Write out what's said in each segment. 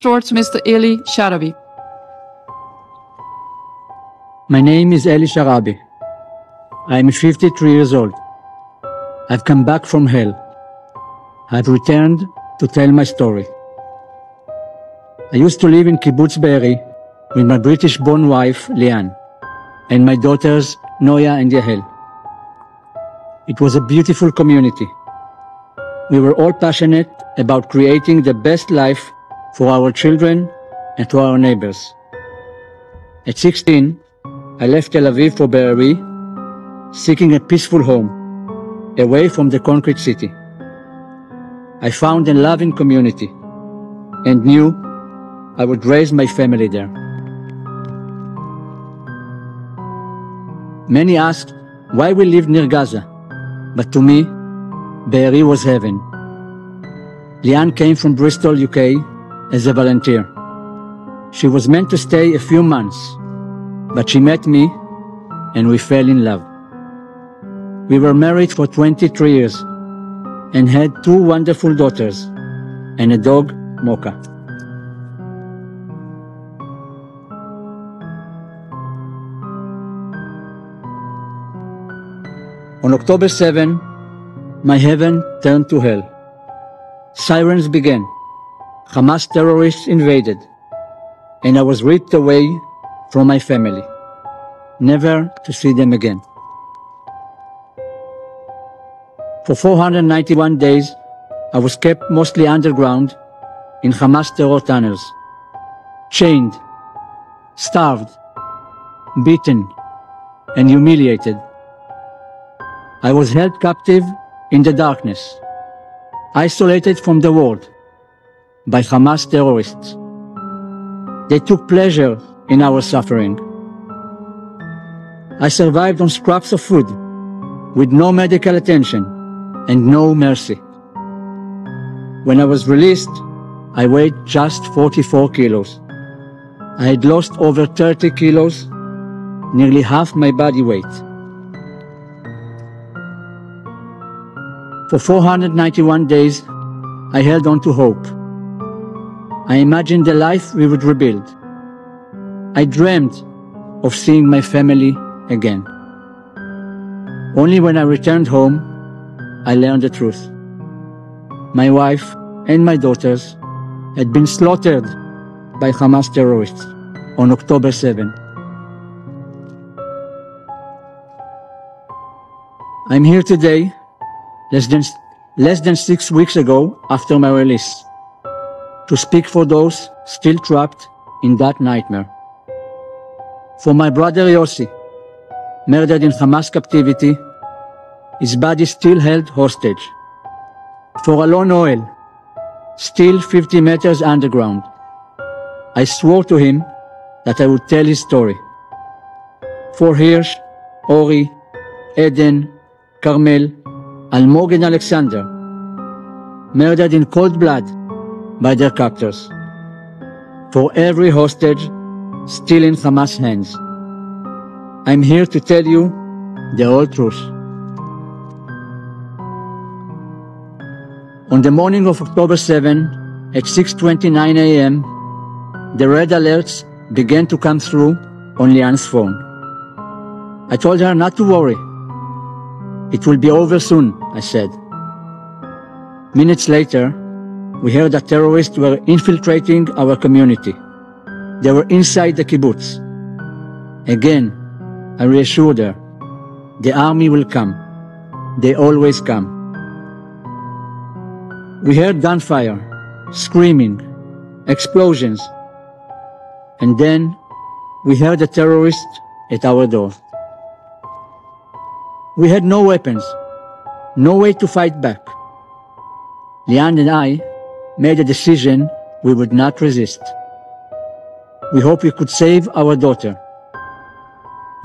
towards Mr. Eli Sharabi. My name is Eli Sharabi. I am 53 years old. I've come back from hell. I've returned to tell my story. I used to live in Kibbutz Be'eri with my British-born wife, Lian, and my daughters, Noya and Yahel. It was a beautiful community. We were all passionate about creating the best life for our children and to our neighbors. At 16, I left Tel Aviv for Be'eri, seeking a peaceful home, away from the concrete city. I found a loving community and knew I would raise my family there. Many asked why we lived near Gaza, but to me, Be'eri was heaven. Lian came from Bristol, UK as a volunteer. She was meant to stay a few months, but she met me and we fell in love. We were married for 23 years and had 2 wonderful daughters and a dog, Mocha. On October 7, my heaven turned to hell. Sirens began. Hamas terrorists invaded, and I was ripped away from my family, never to see them again. For 491 days, I was kept mostly underground in Hamas terror tunnels, chained, starved, beaten, and humiliated. I was held captive in the darkness, isolated from the world by Hamas terrorists. They took pleasure in our suffering. I survived on scraps of food, with no medical attention and no mercy. When I was released, I weighed just 44 kilos. I had lost over 30 kilos, nearly half my body weight. For 491 days, I held on to hope. I imagined the life we would rebuild. I dreamed of seeing my family again. Only when I returned home, I learned the truth. My wife and my daughters had been slaughtered by Hamas terrorists on October 7. I'm here today, less than 6 weeks ago after my release, to speak for those still trapped in that nightmare. For my brother Yossi, murdered in Hamas captivity, his body still held hostage. For Alon Oel, still 50 meters underground, I swore to him that I would tell his story. For Hirsch, Ori, Eden, Carmel, Almog and Alexander, murdered in cold blood by their captors. For every hostage still in Hamas' hands, I'm here to tell you the whole truth. On the morning of October 7, at 6:29 a.m., the red alerts began to come through on Lian's phone. I told her not to worry. It will be over soon, I said. Minutes later, we heard that terrorists were infiltrating our community. They were inside the kibbutz. Again, I reassured her, the army will come. They always come. We heard gunfire, screaming, explosions, and then we heard the terrorists at our door. We had no weapons, no way to fight back. Lian and I made a decision we would not resist. We hoped we could save our daughter.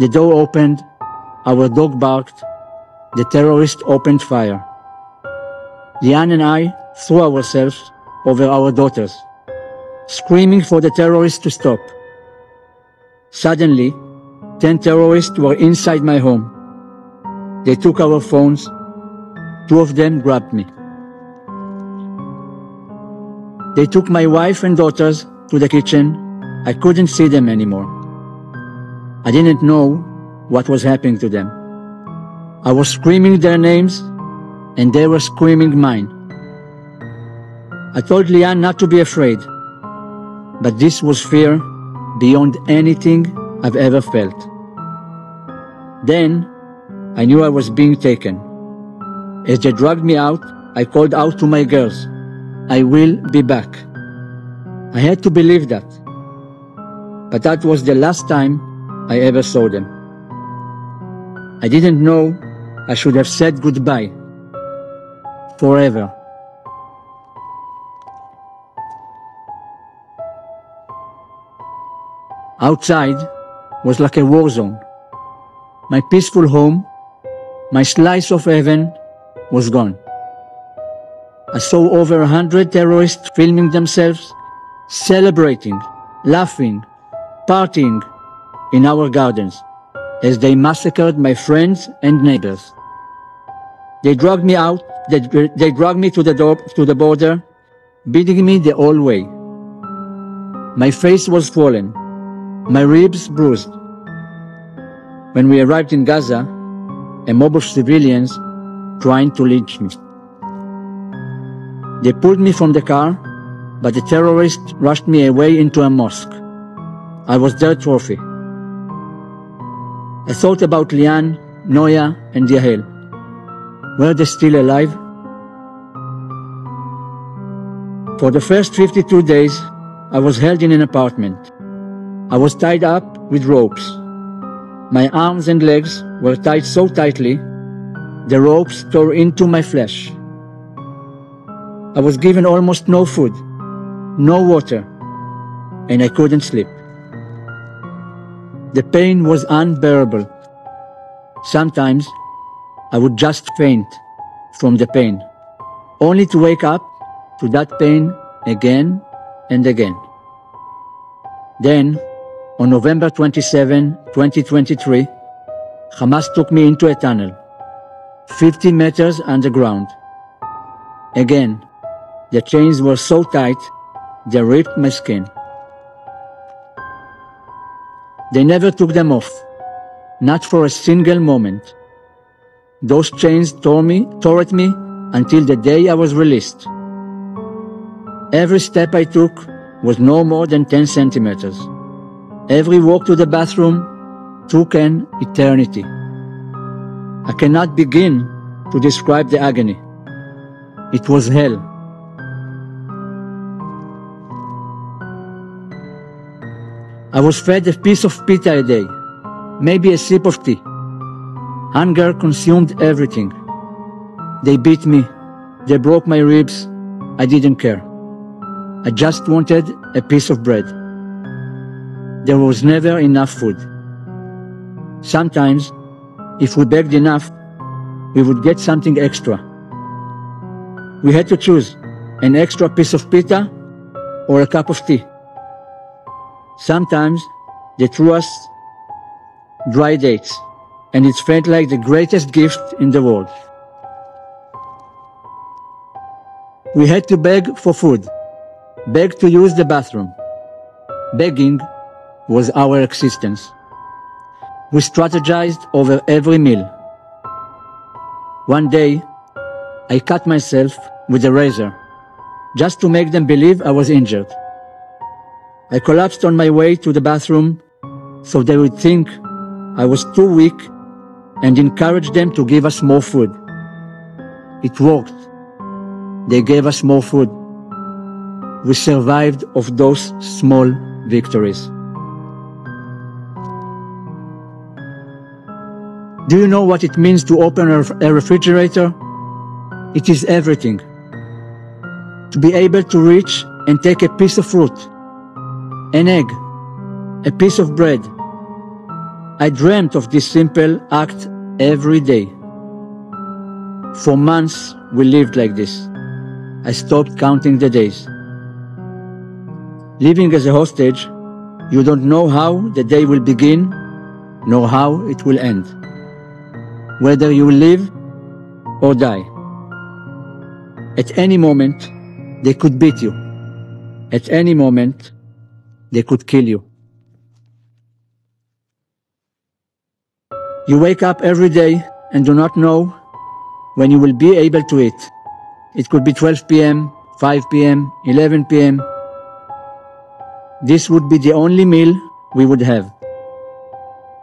The door opened, our dog barked, the terrorist opened fire. Lian and I threw ourselves over our daughters, screaming for the terrorists to stop. Suddenly, 10 terrorists were inside my home. They took our phones. 2 of them grabbed me. They took my wife and daughters to the kitchen. I couldn't see them anymore. I didn't know what was happening to them. I was screaming their names, and they were screaming mine. I told Lian not to be afraid, but this was fear beyond anything I've ever felt. Then, I knew I was being taken. As they dragged me out, I called out to my girls, "I will be back." I had to believe that. But that was the last time I ever saw them. I didn't know I should have said goodbye. Forever. Outside was like a war zone. My peaceful home, my slice of heaven, was gone. I saw over 100 terrorists filming themselves, celebrating, laughing, partying in our gardens as they massacred my friends and neighbors. They dragged me out, they dragged me to the border, beating me the whole way. My face was swollen, my ribs bruised. When we arrived in Gaza, a mob of civilians trying to lynch me. They pulled me from the car, but the terrorists rushed me away into a mosque. I was their trophy. I thought about Lian, Noya, and Yael. Were they still alive? For the first 52 days, I was held in an apartment. I was tied up with ropes. My arms and legs were tied so tightly, the ropes tore into my flesh. I was given almost no food, no water, and I couldn't sleep. The pain was unbearable. Sometimes I would just faint from the pain, only to wake up to that pain again and again. Then, on November 27, 2023, Hamas took me into a tunnel, 50 meters underground. Again, the chains were so tight, they ripped my skin. They never took them off, not for a single moment. Those chains tore at me until the day I was released. Every step I took was no more than 10 centimeters. Every walk to the bathroom took an eternity. I cannot begin to describe the agony. It was hell. I was fed a piece of pita a day, maybe a sip of tea. Hunger consumed everything. They beat me. They broke my ribs. I didn't care. I just wanted a piece of bread. There was never enough food. Sometimes, if we begged enough, we would get something extra. We had to choose an extra piece of pita or a cup of tea. Sometimes they threw us dry dates, and it felt like the greatest gift in the world. We had to beg for food, beg to use the bathroom. Begging was our existence. We strategized over every meal. One day, I cut myself with a razor, just to make them believe I was injured. I collapsed on my way to the bathroom so they would think I was too weak and encourage them to give us more food. It worked. They gave us more food. We survived of those small victories. Do you know what it means to open a refrigerator? It is everything. To be able to reach and take a piece of fruit, an egg, a piece of bread. I dreamt of this simple act every day. For months we lived like this. I stopped counting the days. Living as a hostage, you don't know how the day will begin, nor how it will end. Whether you will live or die. At any moment, they could beat you, At any moment, they could kill you. You wake up every day and do not know when you will be able to eat. It could be 12 p.m., 5 p.m., 11 p.m. This would be the only meal we would have.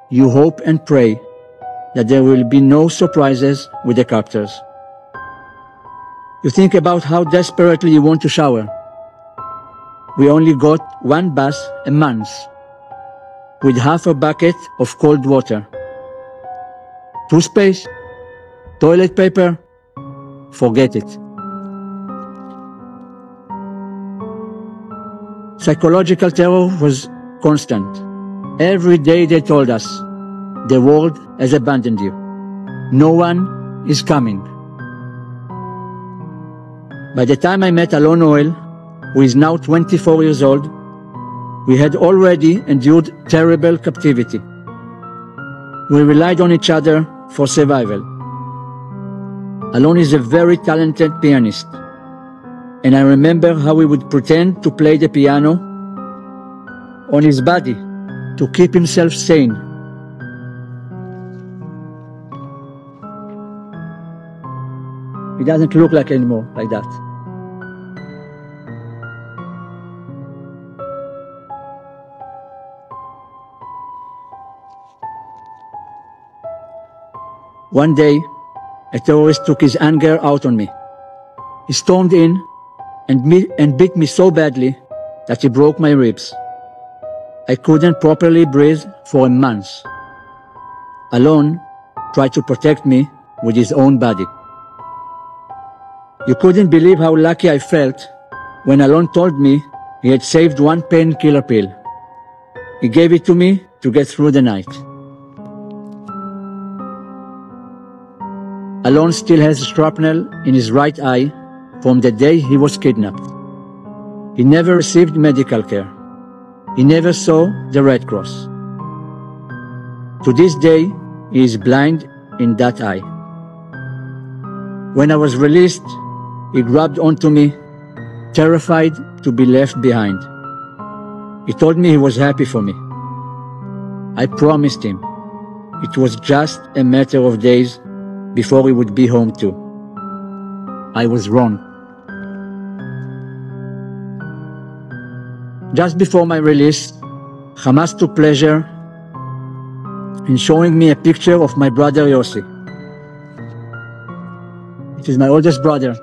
You hope and pray that there will be no surprises with the captors. You think about how desperately you want to shower. We only got one bath a month, with half a bucket of cold water. Toothpaste, toilet paper, forget it. Psychological terror was constant. Every day they told us, the world has abandoned you. No one is coming. By the time I met Alon Noel, who is now 24 years old, we had already endured terrible captivity. We relied on each other for survival. Alon is a very talented pianist, and I remember how he would pretend to play the piano on his body to keep himself sane. He doesn't look like anymore like that. One day, a terrorist took his anger out on me. He stormed in and beat me so badly that he broke my ribs. I couldn't properly breathe for a month. Alon tried to protect me with his own body. You couldn't believe how lucky I felt when Alon told me he had saved one painkiller pill. He gave it to me to get through the night. Alon still has shrapnel in his right eye from the day he was kidnapped. He never received medical care. He never saw the Red Cross. To this day, he is blind in that eye. When I was released, he grabbed onto me, terrified to be left behind. He told me he was happy for me. I promised him it was just a matter of days before we would be home too. I was wrong. Just before my release, Hamas took pleasure in showing me a picture of my brother Yossi. It is my oldest brother,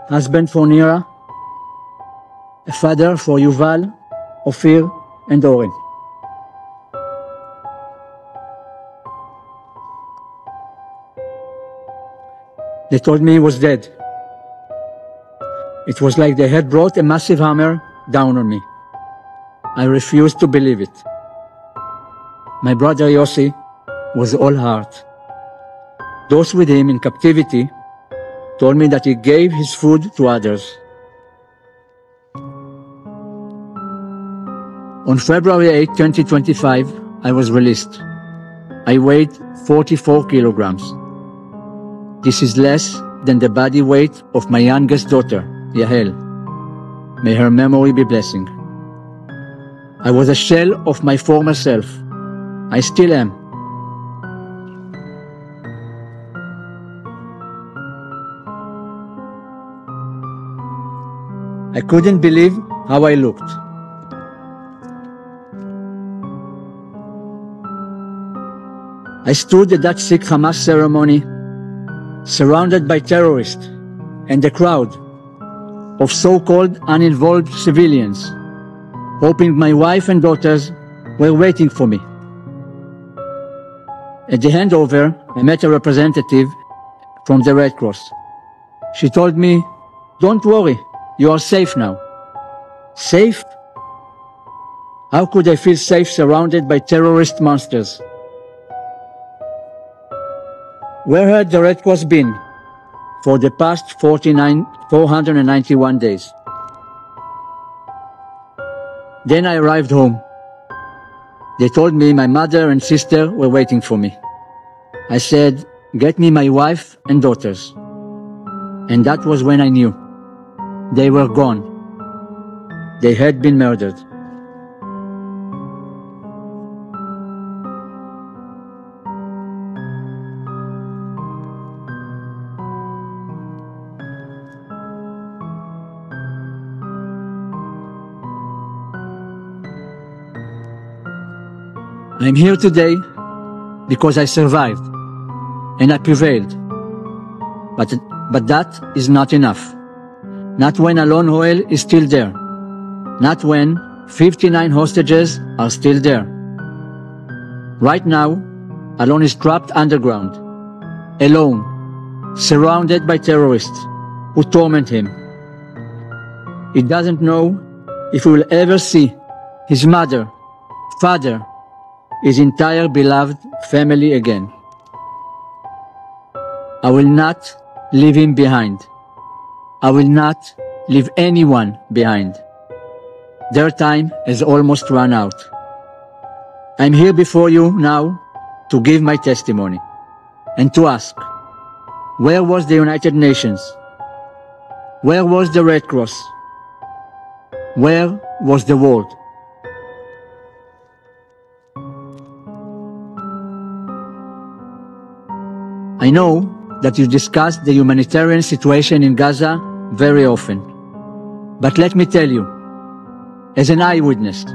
husband for Nira, a father for Yuval, Ophir, and Oren. They told me he was dead. It was like they had brought a massive hammer down on me. I refused to believe it. My brother Yossi was all heart. Those with him in captivity told me that he gave his food to others. On February 8, 2025, I was released. I weighed 44 kilograms. This is less than the body weight of my youngest daughter, Yahel. May her memory be blessing. I was a shell of my former self. I still am. I couldn't believe how I looked. I stood at that sick Hamas ceremony, surrounded by terrorists and a crowd of so-called uninvolved civilians, hoping my wife and daughters were waiting for me. At the handover, I met a representative from the Red Cross. She told me, "Don't worry, you are safe now." Safe? How could I feel safe surrounded by terrorist monsters? Where had the Red Cross been for the past 491 days? Then I arrived home. They told me my mother and sister were waiting for me. I said, "Get me my wife and daughters." And that was when I knew. They were gone. they had been murdered. I'm here today because I survived and I prevailed. But that is not enough. Not when Alon Hoel is still there. Not when 59 hostages are still there. Right now, Alon is trapped underground, alone, surrounded by terrorists who torment him. He doesn't know if he will ever see his mother, father, his entire beloved family again. I will not leave him behind. I will not leave anyone behind. Their time has almost run out. I'm here before you now to give my testimony and to ask, where was the United Nations? Where was the Red Cross? Where was the world? I know that you discuss the humanitarian situation in Gaza very often. But let me tell you, as an eyewitness,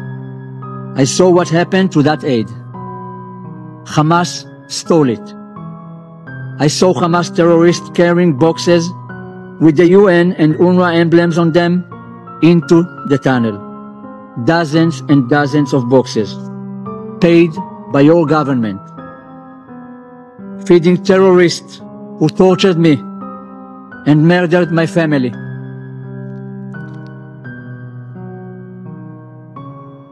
I saw what happened to that aid. Hamas stole it. I saw Hamas terrorists carrying boxes with the UN and UNRWA emblems on them into the tunnel. Dozens and dozens of boxes, paid by your government. Feeding terrorists who tortured me and murdered my family.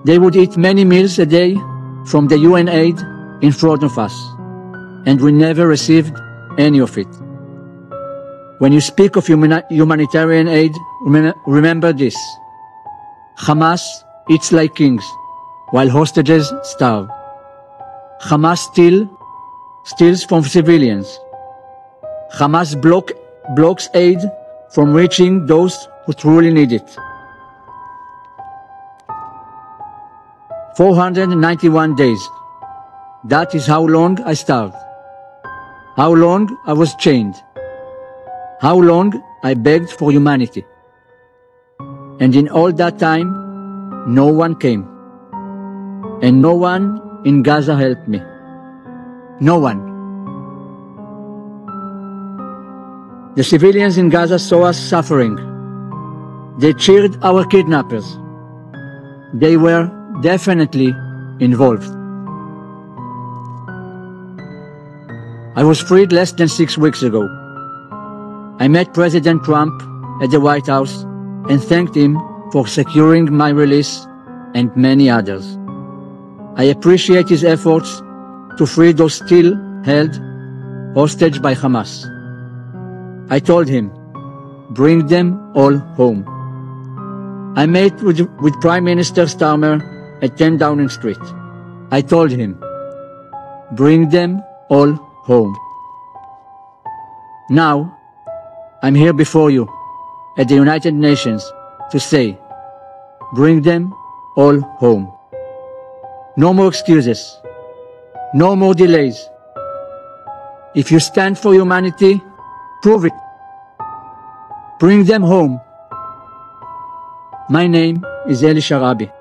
They would eat many meals a day from the UN aid in front of us, and we never received any of it. When you speak of humanitarian aid, remember this. Hamas eats like kings, while hostages starve. Hamas steals from civilians. Hamas blocks aid from reaching those who truly need it. 491 days. That is how long I starved. How long I was chained. How long I begged for humanity. And in all that time, no one came. And no one in Gaza helped me. No one. The civilians in Gaza saw us suffering. They cheered our kidnappers. They were definitely involved. I was freed less than 6 weeks ago. I met President Trump at the White House and thanked him for securing my release and many others. I appreciate his efforts to free those still held hostage by Hamas. I told him, bring them all home. I met with Prime Minister Starmer at 10 Downing Street. I told him, bring them all home. Now, I'm here before you at the United Nations to say, bring them all home. No more excuses. No more delays. If you stand for humanity, prove it. Bring them home. My name is Eli Sharabi.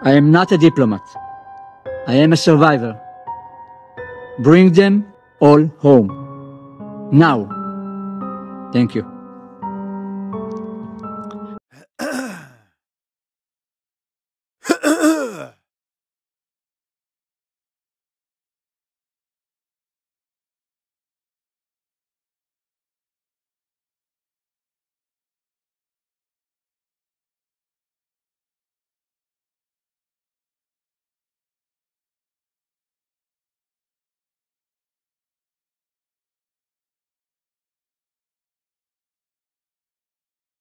I am not a diplomat. I am a survivor. Bring them all home. Now. Thank you.